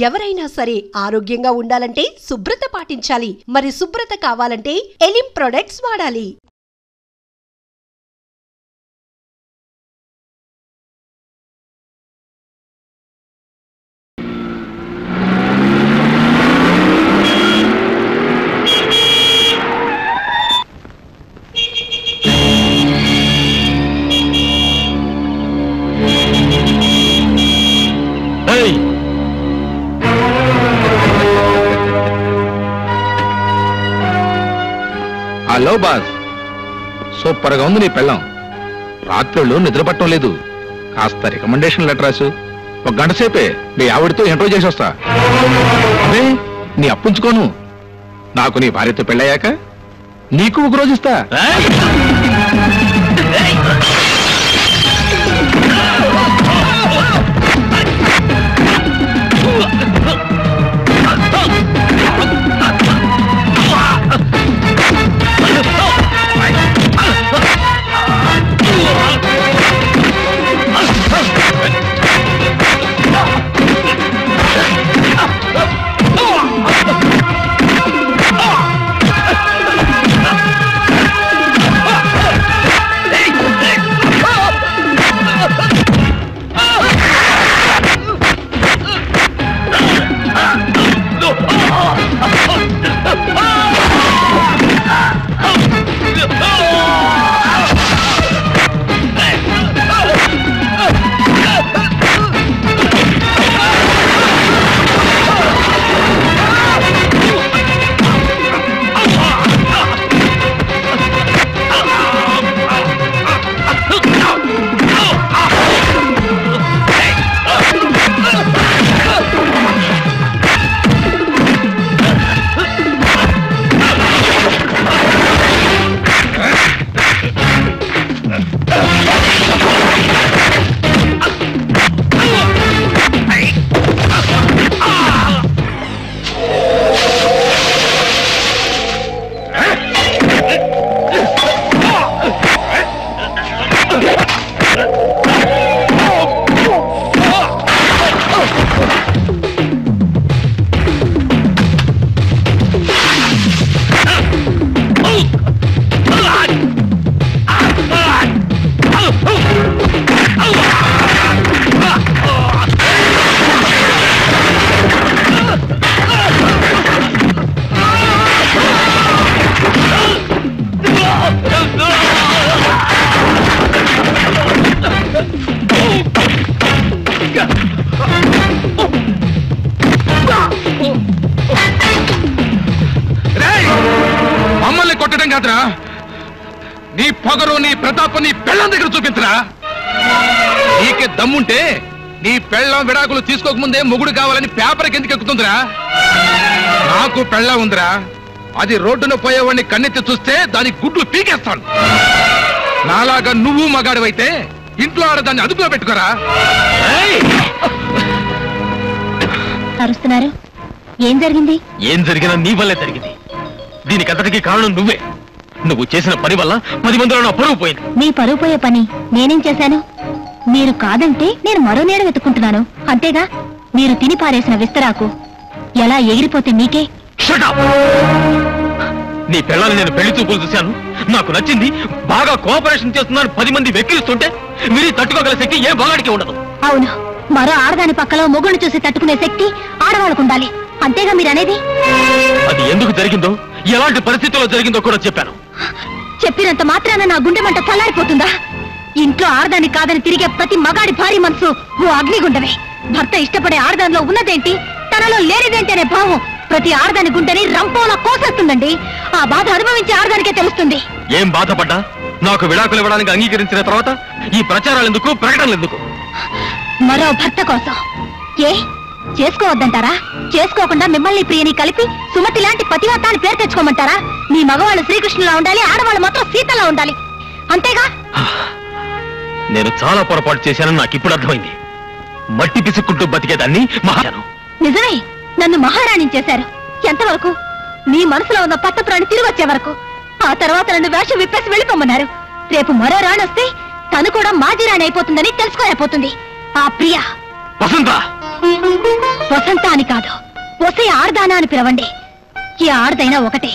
ఎవరైనా సరే ఆరోగ్యంగా ఉండాలంటే శుభ్రత పాటించాలి. మరి శుభ్రత కావాలంటే ఎలిం ప్రొడక్ట్స్ వాడాలి. హలో బాస్, సూపర్గా ఉంది నీ పెళ్ళం. రాత్రుళ్ళు నిద్రపట్టం లేదు. కాస్త రికమెండేషన్ లెటర్ రాసు. 1 గంట సేపే మీ ఆవిడతో ఇంటర్వ్యూ చేసి వస్తా. అదే నీ అప్పుంచుకోను. నాకు నీ భార్యతో పెళ్ళయ్యాక నీకు 1 రోజు ఇస్తా. నీ పొగరు, నీ ప్రతాపం నీ పెళ్ళం దగ్గర చూపించరా. నీకే దమ్ముంటే నీ పెళ్ళం విడాకులు తీసుకోకముందే మొగుడు కావాలని పేపర్కి ఎందుకు ఎక్కుతుందిరా? నాకు పెళ్ళం ఉందిరా. అది రోడ్డున పోయేవాడిని కన్నెత్తి చూస్తే దాని గుడ్లు పీకేస్తాను. నాలాగా నువ్వు మగాడివైతే ఇంట్లో ఆడదాన్ని అదుపులో పెట్టుకోరా. అరుస్తున్నారు. ఏం జరిగింది? ఏం జరిగినా నీ వల్లే జరిగింది. దీనికంతటికి కారణం నువ్వే. నువ్వు చేసిన పని వల్ల 10 మందిలో నా పరువు పోయింది. నీ పరువు పోయే పని నేనేం చేశాను? మీరు కాదంటే నేను మరో నీడ వెతుక్కుంటున్నాను అంతేగా. మీరు తిని పారేసిన విస్తరాకు ఎలా ఎగిరిపోతే మీకే. నీ పిల్లల్ని నేను పెళ్లి చూపులు చూశాను, నాకు నచ్చింది, బాగా కోఆపరేషన్ చేస్తున్నాను 10 మంది వెక్కిరిస్తుంటే మీరు తట్టుకోగల శక్తి ఏ బాగాడికి ఉండదు. అవును, మరో ఆడదాని పక్కలో మొగుడు చూసి తట్టుకునే శక్తి ఆడవాళ్ళకు ఉండాలి అంతేగా మీరనేది. అది ఎందుకు జరిగిందో, ఎలాంటి పరిస్థితుల్లో జరిగిందో కూడా చెప్పాను. చెప్పినంత మాత్రాన నా గుండె మంట చల్లారిపోతుందా? ఇంట్లో ఆడదాని కాదని తిరిగే ప్రతి మగాడి భారీ మనసు ఓ అగ్నిగుండమే. భర్త ఇష్టపడే ఆడదానిలో ఉన్నదేంటి, తనలో లేనిదేంటి అనే భావం ప్రతి ఆడదాని గుండెని రంపోలా కోసేస్తుందండి. ఆ బాధ అనుభవించే ఆడదానికే తెలుస్తుంది. ఏం బాధపడ్డా నాకు విడాకులు ఇవ్వడానికి అంగీకరించిన తర్వాత ఈ ప్రచారాలు ఎందుకు, ప్రకటనలు ఎందుకు? మరో భర్త కోసం ఏ చేసుకోవద్దంటారా? చేసుకోకుండా మిమ్మల్ని ప్రియని కలిపి సుమతి లాంటి పతివ్రతాన్ని పేరు తెచ్చుకోమంటారా? మీ మగవాళ్ళు శ్రీకృష్ణులా ఉండాలి, ఆడవాళ్ళు మాత్రం సీతలా ఉండాలి అంతేగా. నేను చాలా పొరపాటు చేశానని నాకు ఇప్పుడు అర్థమైంది. మట్టి పిసుక్కుంటూ బతికేదాన్ని మహారాణి. నిజమే, నన్ను మహారాణి చేశారు. ఎంతవరకు? మీ మనసులో ఉన్న పట్టప్రాణి తిరిగి వచ్చే వరకు. ఆ తర్వాత నన్ను వేషం విప్పేసి వెళ్ళిపోమన్నారు. రేపు మరో రాణి వస్తే తను కూడా మాజీ రాణి అయిపోతుందని తెలుసుకోలేకపోతుంది ఆ ప్రియ. వసంత వసంతానిక పెళ్ళానా అని పిలవండి. ఈ ఆడదైనా ఒకటే.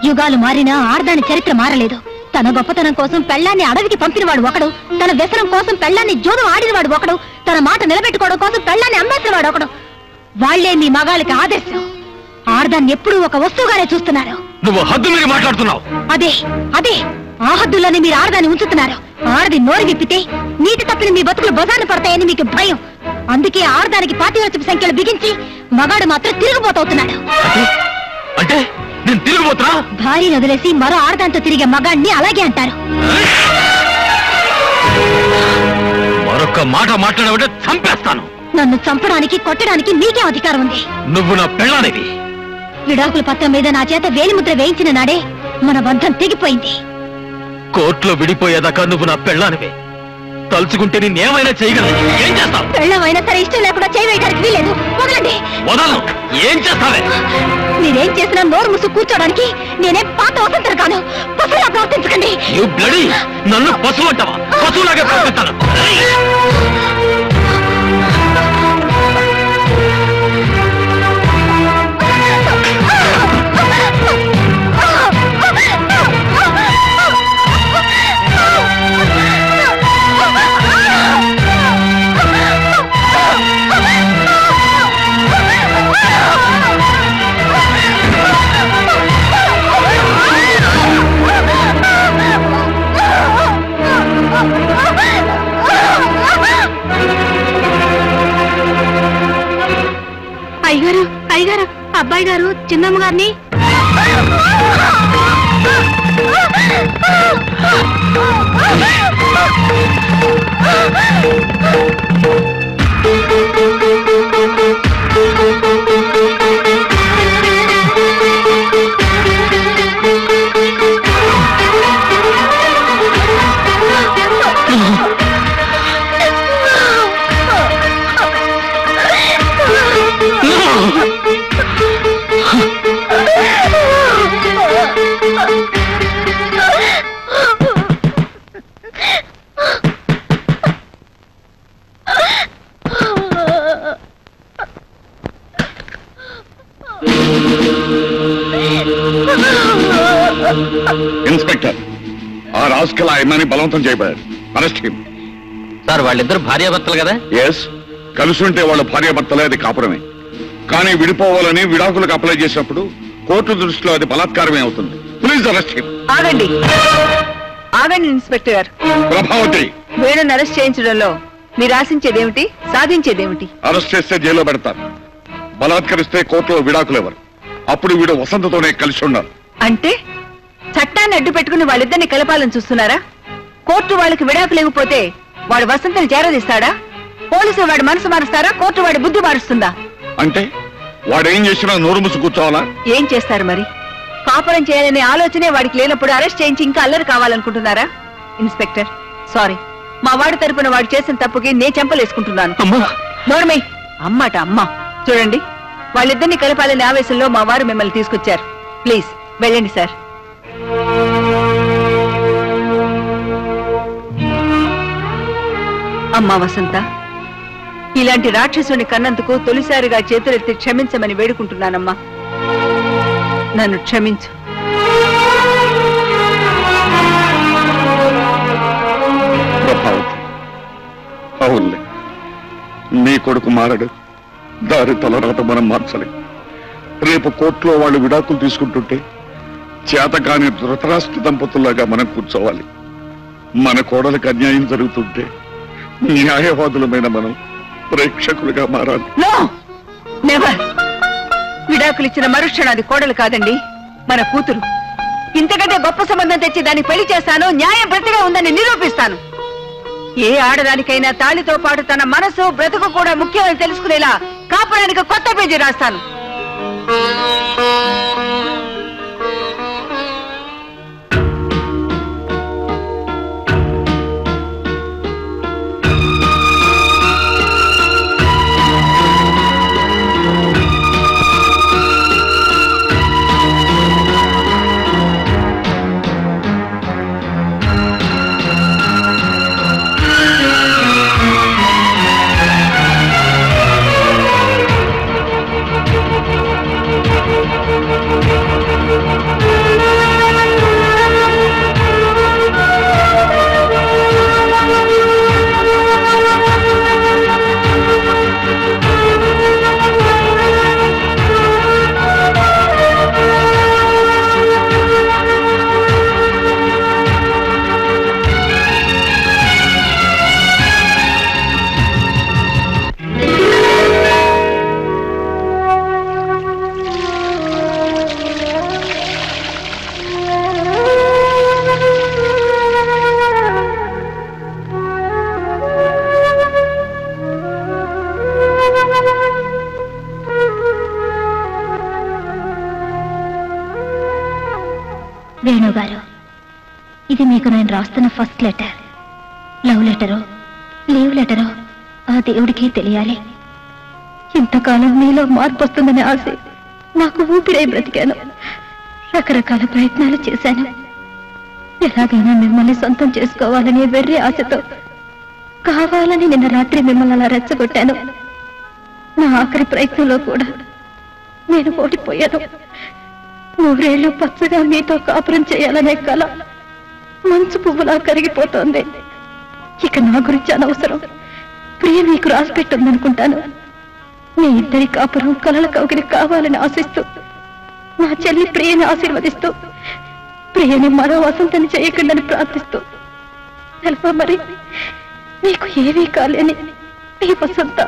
యుగాలు మారినా ఆడదాని చరిత్ర మారలేదు. తన గొప్పతనం కోసం పెళ్ళాన్ని అడవికి పంపినవాడు ఒకడు, తన వ్యసనం కోసం పెళ్ళాన్ని జూదం ఆడినవాడు ఒకడు, తన మాట నిలబెట్టుకోవడం కోసం పెళ్ళాన్ని అమ్మేసినవాడు ఒకడు. వాళ్లే మీ మగాళ్ళకి ఆదర్శం. ఆడదాన్ని ఎప్పుడూ ఒక వస్తువుగానే చూస్తున్నారు. నువ్వు హద్దు మీరు మాట్లాడుతున్నావు. అదే అదే ఆ హద్దుల్లోనే మీరు ఆడదాన్ని ఉంచుతున్నారు. ఆడది నోరు విప్పితే నీటి తప్పిన మీ బతుకులు బజార్న పడతాయని మీకు భయం. అందుకే ఆడదానికి పాతివ్రత్యపు సంఖ్యలు బిగించి మగాడు మాత్రం తిరుగుబోతవుతున్నాడు. అంటే నేను తిరిగిపోతున్నా? భార్యను వదిలేసి మరో ఆడదాంతో తిరిగే మగాడిని అలాగే అంటారు. మరొక మాట మాట్లాడబట్టే చంపేస్తాను. నన్ను చంపడానికి కొట్టడానికి మీకే అధికారం ఉంది. నువ్వు నా పెళ్ళానివి. విడాకుల పత్రం మీద నా చేత వేలిముద్ర వేయించిన నాడే మన బంధం తెగిపోయింది. కోర్టులో విడిపోయేదాకా నువ్వు నా పెళ్ళానివి. తలుచుకుంటే నేనేమైనా చేయగలను. ఏం చేస్తావు? పెళ్ళమైనా సరే ఇష్టం లేకుండా చేయవేయడానికి వీలేదు. వదలండి. వదలను. ఏం చేస్తావే? మీరేం చేసినా నోరు ముసు కూర్చోడానికి నేనే పాత వసంతరు కాను. పశువులా ప్రవర్తించకండి. నన్ను పశువు అంటావా? పశువులాగే ప్రవర్తిస్తాను. అయ్యగారు అయ్యగారు అబ్బాయి గారు చిన్నమ్మ గారిని ఇన్స్పెక్టర్, ఆ రాస్కల్ ఆయన్ని బలవంతం చేయబోయారు. Arrest him. సార్ వాళ్ళిద్దరు భార్యాభర్తలు కదా? ఎస్, కలుసుంటే వాళ్ళ భార్యాభర్తలే, అది కాపురమే. కానీ విడిపోవాలని విడాకులకు అప్లై చేసినప్పుడు కోర్టు దృష్టిలో అది బలాత్కారమే అవుతుంది. Please arrest him. ఆగండి ఆగండి ఇన్స్పెక్టర్ గారు. ప్రభావతి, వీళ్ళని అరెస్ట్ చేయించడంలో మీరు ఆశించేదేమిటి, సాధించేదేమిటి? అరెస్ట్ చేస్తే జైల్లో పెడతారు. బలాత్కరిస్తే కోర్టులో విడాకులు ఎవరు. అప్పుడు వీడు వసంతతోనే కలిసి ఉన్నారు. అంటే చట్టాన్ని అడ్డు పెట్టుకుని వాళ్ళిద్దరిని కలపాలని చూస్తున్నారా? కోర్టు వాళ్ళకి విడాకులు ఇవ్వకపోతే వాడు వసంతని చేరదీస్తాడా? పోలీసులు వాడి మనసు మారుస్తారా? కోర్టు వాడి బుద్ధి మారుస్తుందా? అంటే వాడేం చేసినా నోరు ముసు కూర్చోవాలా? ఏం చేస్తారు మరి? కాపురం చేయాలనే ఆలోచనే వాడికి లేనప్పుడు అరెస్ట్ చేయించి ఇంకా అల్లరి కావాలనుకుంటున్నారా? ఇన్స్పెక్టర్, సారీ, మా వాడి తరపున వాడు చేసిన తప్పుకి నేను చెంపలేసుకుంటున్నాను. నోర్మై, అమ్మాట అమ్మ. చూడండి, వాళ్ళిద్దరిని కలపాలనే ఆవేశంలో మా వారు మిమ్మల్ని తీసుకొచ్చారు. ప్లీజ్ వెళ్ళండి సార్. అమ్మా వసంత, ఇలాంటి రాక్షసుని కన్నందుకు తొలిసారిగా చేతులెత్తి క్షమించమని వేడుకుంటున్నానమ్మా. నన్ను క్షమించు. ప్రభావతి, అవునులే, నీ కొడుకు మారడు. దారి తలరాత మనం మార్చలేం. రేపు కోర్టులో వాళ్ళు విడాకులు తీసుకుంటుంటే చేతకాని ధృతరాష్ట్ర దంపతుల్లాగా మనం కూర్చోవాలి. మన కోడలకు అన్యాయం జరుగుతుంటే న్యాయవాదులమైన మనం ప్రేక్షకులుగా మారాలి. No, never. విడాకులు ఇచ్చిన మరుక్షణం అది కోడలు కాదండి, మన కూతురు. ఇంతకంటే గొప్ప సంబంధం తెచ్చి దాన్ని పెళ్లి చేస్తాను, న్యాయం బ్రతిగా ఉందని నిరూపిస్తాను. ఏ ఆడదానికైనా తాళితో పాటు తన మనసు బ్రతుకు కూడా ముఖ్యమని తెలుసుకునేలా కాపురానికి కొత్త పేజీ రాస్తాను. వేణుగారు, ఇది మీకు నేను రాస్తున్న ఫస్ట్ లెటర్. లవ్ లెటరో లీవ్ లెటరో ఆ దేవుడికి తెలియాలి. ఇంతకాలం మీలో మార్పు వస్తుందనే ఆశ నాకు ఊపిరై బ్రతికాను. రకరకాల ప్రయత్నాలు చేశాను. ఎలాగైనా మిమ్మల్ని సొంతం చేసుకోవాలనే వెర్రి ఆశతో కావాలని నిన్న రాత్రి మిమ్మల్ని అలా రెచ్చగొట్టాను. నా ఆఖరి ప్రయత్నంలో కూడా నేను ఓడిపోయాను. 100 ఏళ్ళు పచ్చగా మీతో కాపురం చేయాలనే కల మంచు పువ్వులా కరిగిపోతోంది. ఇక నా గురించి అనవసరం. ప్రియ మీకు రాసి పెట్టుందనుకుంటాను. మీ ఇద్దరి కాపురం కలల కౌగిలి కావాలని ఆశిస్తూ నా చెల్లి ప్రియని ఆశీర్వదిస్తూ ప్రియని మరో వసంతని చేయకుండాని ప్రార్థిస్తూ తెలుపా మరి నీకు ఏమీ కాలేని ఈ వసంత.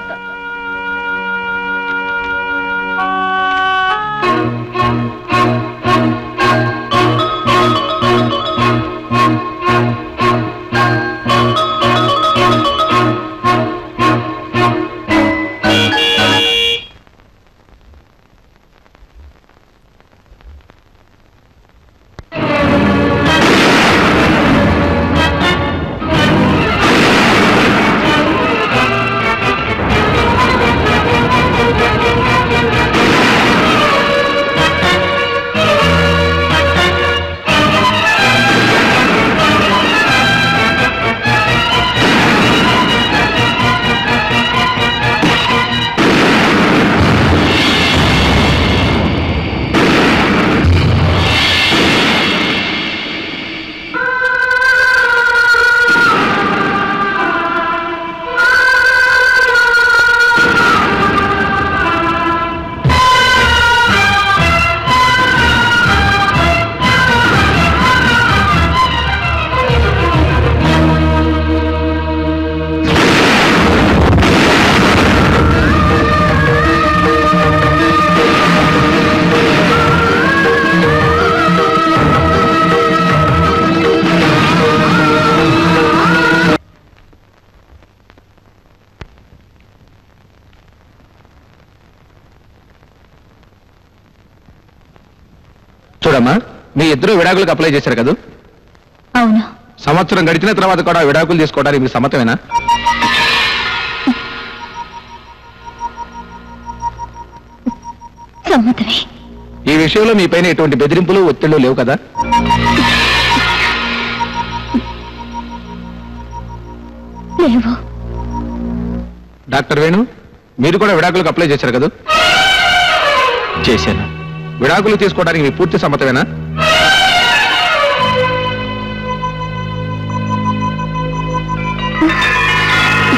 చూడమ్మా, మీ ఇద్దరు విడాకులకు అప్లై చేశారు కదా? అవును. సంవత్సరం గడిచిన తర్వాత కూడా విడాకులు తీసుకోవడానికి మీకు సమ్మతమేనా? సమ్మతమే. ఈ విషయంలో మీ పైన ఎటువంటి బెదిరింపులు ఒత్తిళ్లు లేవు కదా? లేవు. డాక్టర్ వేణు, మీరు కూడా విడాకులకు అప్లై చేశారు కదా? చేశాను. విడాకులు తీసుకోవడానికి మీ పూర్తి సమ్మతమేనా?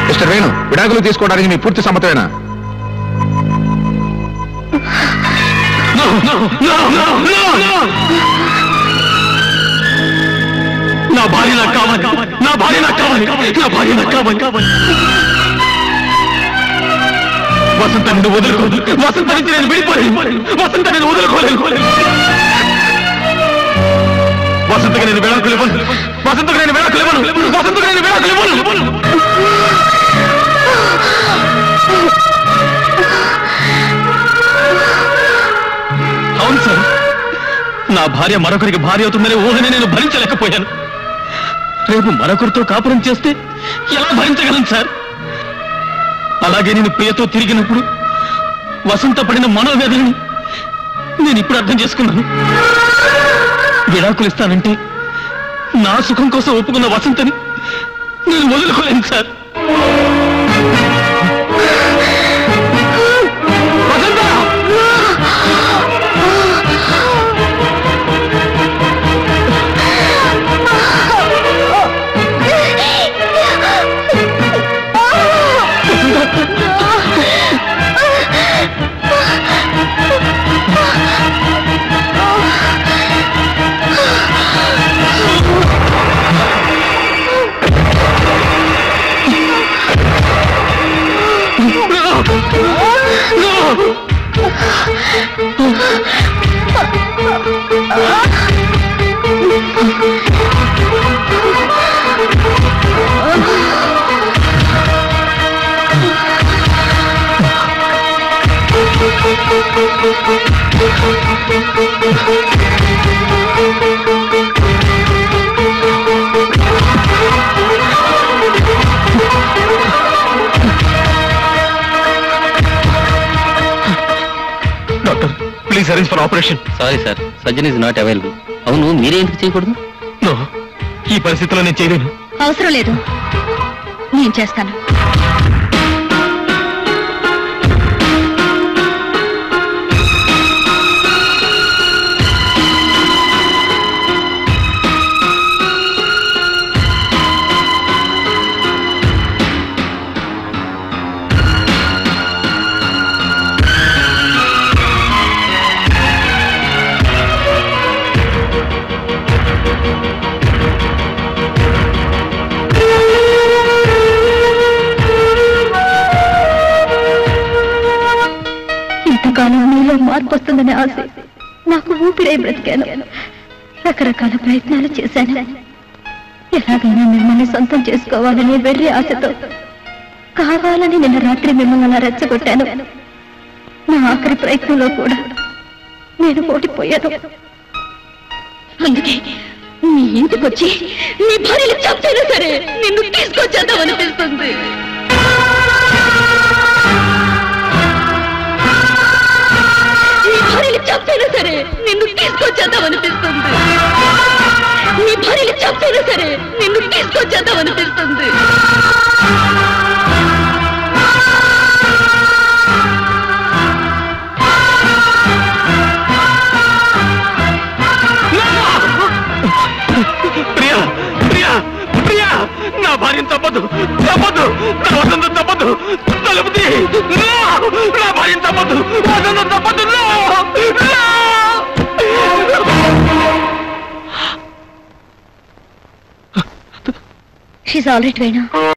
మిస్టర్ వేణు, విడాకులు తీసుకోవడానికి మీ పూర్తి సమ్మతమేనా? నా భార్య నాకు కావాలి, నా భార్య నాకు కావాలి, నా భార్య నాకు కావాలి. వసంత నిన్ను వదులుకోదు. వసంత నుంచి నేను విడిపోలేను. వసంత నేను వదులుకోలేను. వసంతగా నేను విడాకులు ఇవ్వను. వసంతగా నేను విడాకులు ఇవ్వను. వసంతగా నేను విడాకులు ఇవ్వను. అవును సార్, నా భార్య మరొకరికి భార్య అవుతుందనే ఊహని నేను భరించలేకపోయాను. రేపు మరొకరితో కాపురం చేస్తే ఎలా భరించగలను సార్? అలాగే నేను ప్రియతో తిరిగినప్పుడు వసంత పడిన మనోవేదనని నేను ఇప్పుడు అర్థం చేసుకున్నాను. విడాకులు ఇస్తానంటే నా సుఖం కోసం ఒప్పుకున్న వసంతని నేను వదులుకోలేను sir. Vasantha! Please arrange for operation. Sorry sir, surgeon is not available. అవును, మీరే ఎందుకు చేయకూడదు? నో, ఈ పరిస్థితిలో నేను చేయలేను. అవసరం లేదు, నేను చేస్తాను. ఇంతకాలం మీలో మార్పు వస్తుందనే ఆశ నాకు ఊపిరై బ్రతికాను. రకరకాల ప్రయత్నాలు చేశాను. ఎలాగైనా మిమ్మల్ని సొంతం చేసుకోవాలనే వెర్రి ఆశతో కావాలని నిన్న రాత్రి మిమ్మల్ని అలా రెచ్చగొట్టాను. నా ఆఖరి ప్రయత్నంలో కూడా నేను ఓడిపోయాను. అందుకే నీ ఇంటికి వచ్చి నీ భార్యలు చంపైనా సరే నిన్ను తీసుకొచ్చేద్దామనిపిస్తుంది. చంపైనా సరే నిన్ను తీసుకొచ్చేద్దామనిపిస్తుంది. నీ భార్యలు చంపైనా సరే నిన్ను తీసుకొచ్చేద్దామనిపిస్తుంది. ప్రియా, ప్రియా, ప్రియా, నా భార్యను తప్పదు, తప్పదు, నా వసంతం తప్పదు, తలుపు తీ. నా భార్యను తప్పదు, వసంతం తప్పదు. She's all right, Venu.